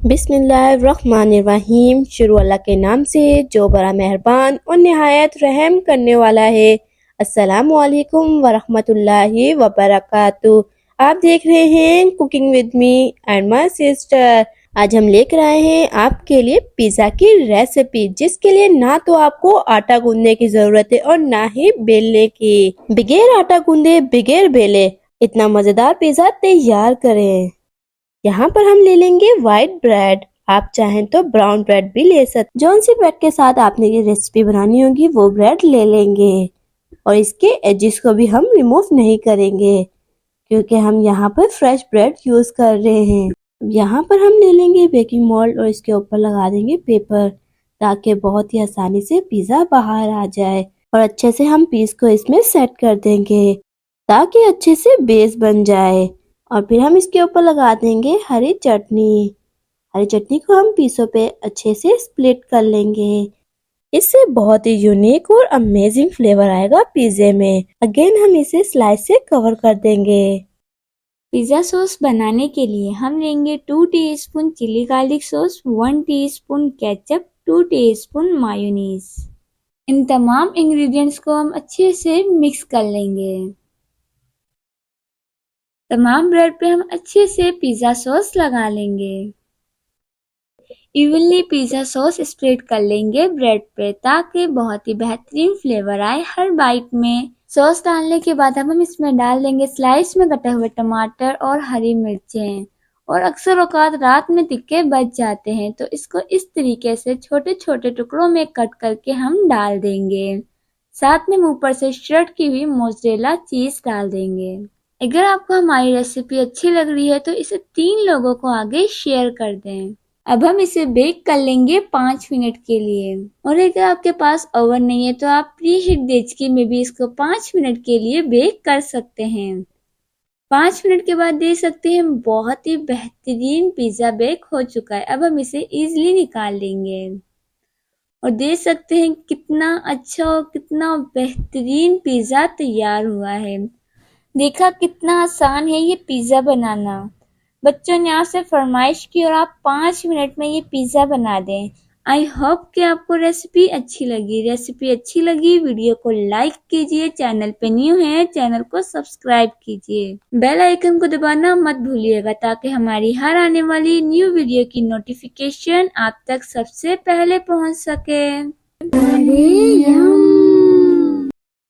बिस्मिल्लाहिर्रहमानिर्रहीम। शुरू अल्लाह के नाम से जो बड़ा मेहरबान और निहायत रहम करने वाला है। अस्सलामु अलैकुम वरहमतुल्लाहि वबरकातुहू। आप देख रहे हैं cooking with me and my sister. आज हम लेकर आए हैं आपके लिए पिज़्ज़ा की रेसिपी, जिसके लिए ना तो आपको आटा गूंदने की जरूरत है और ना ही बेलने की। बगैर आटा गूंदे बगैर बेले इतना मजेदार पिज़्ज़ा तैयार करें। यहाँ पर हम ले लेंगे व्हाइट ब्रेड। आप चाहें तो ब्राउन ब्रेड भी ले सकते। जौन सी ब्रेड के साथ आपने ये रेसिपी बनानी होगी वो ब्रेड ले लेंगे और इसके एजेस को भी हम रिमूव नहीं करेंगे, क्योंकि हम यहाँ पर फ्रेश ब्रेड यूज कर रहे हैं। यहाँ पर हम ले लेंगे बेकिंग मोल्ड और इसके ऊपर लगा देंगे पेपर, ताकि बहुत ही आसानी से पिज़्ज़ा बाहर आ जाए। और अच्छे से हम पीस को इसमें सेट कर देंगे ताकि अच्छे से बेस बन जाए। और फिर हम इसके ऊपर लगा देंगे हरी चटनी। हरी चटनी को हम पीसों पे अच्छे से स्प्लिट कर लेंगे। इससे बहुत ही यूनिक और अमेजिंग फ्लेवर आएगा पिज़्ज़े में। अगेन हम इसे स्लाइस से कवर कर देंगे। पिज़्ज़ा सॉस बनाने के लिए हम लेंगे 2 teaspoon chilli garlic sauce, 1 teaspoon ketchup, 2 teaspoon mayonnaise. इन तमाम इंग्रेडिएंट्स को हम अच्छे से मिक्स कर लेंगे। तमाम ब्रेड पे हम अच्छे से पिज़्ज़ा सॉस लगा लेंगे। इवनली पिज़्ज़ा सॉस स्प्रेड कर लेंगे ब्रेड पे, ताकि बहुत ही बेहतरीन फ्लेवर आए हर बाइट में। सॉस डालने के बाद अब हम इसमें डाल देंगे स्लाइस में कटे हुए टमाटर और हरी मिर्चें। और अक्सर औकात रात में तिक्के बच जाते हैं, तो इसको इस तरीके से छोटे छोटे टुकड़ों में कट करके हम डाल देंगे। साथ में ऊपर से श्रेड की हुई मोज़रेला चीज डाल देंगे। अगर आपको हमारी रेसिपी अच्छी लग रही है तो इसे 3 लोगों को आगे शेयर कर दें। अब हम इसे बेक कर लेंगे 5 मिनट के लिए। और अगर आपके पास ओवन नहीं है तो आप प्री हीट डेचकी में भी इसको 5 मिनट के लिए बेक कर सकते हैं। 5 मिनट के बाद देख सकते हैं बहुत ही बेहतरीन पिज़्ज़ा बेक हो चुका है। अब हम इसे इजीली निकाल लेंगे और देख सकते हैं कितना अच्छा और कितना बेहतरीन पिज़्ज़ा तैयार हुआ है। देखा कितना आसान है ये पिज़्ज़ा बनाना। बच्चों ने आपसे फरमाइश की और आप 5 मिनट में ये पिज़्ज़ा बना दें। आई होप कि आपको रेसिपी अच्छी लगी। वीडियो को लाइक कीजिए, चैनल पे न्यू है चैनल को सब्सक्राइब कीजिए, बेल आइकन को दबाना मत भूलिएगा, ताकि हमारी हर आने वाली न्यू वीडियो की नोटिफिकेशन आप तक सबसे पहले पहुंच सके।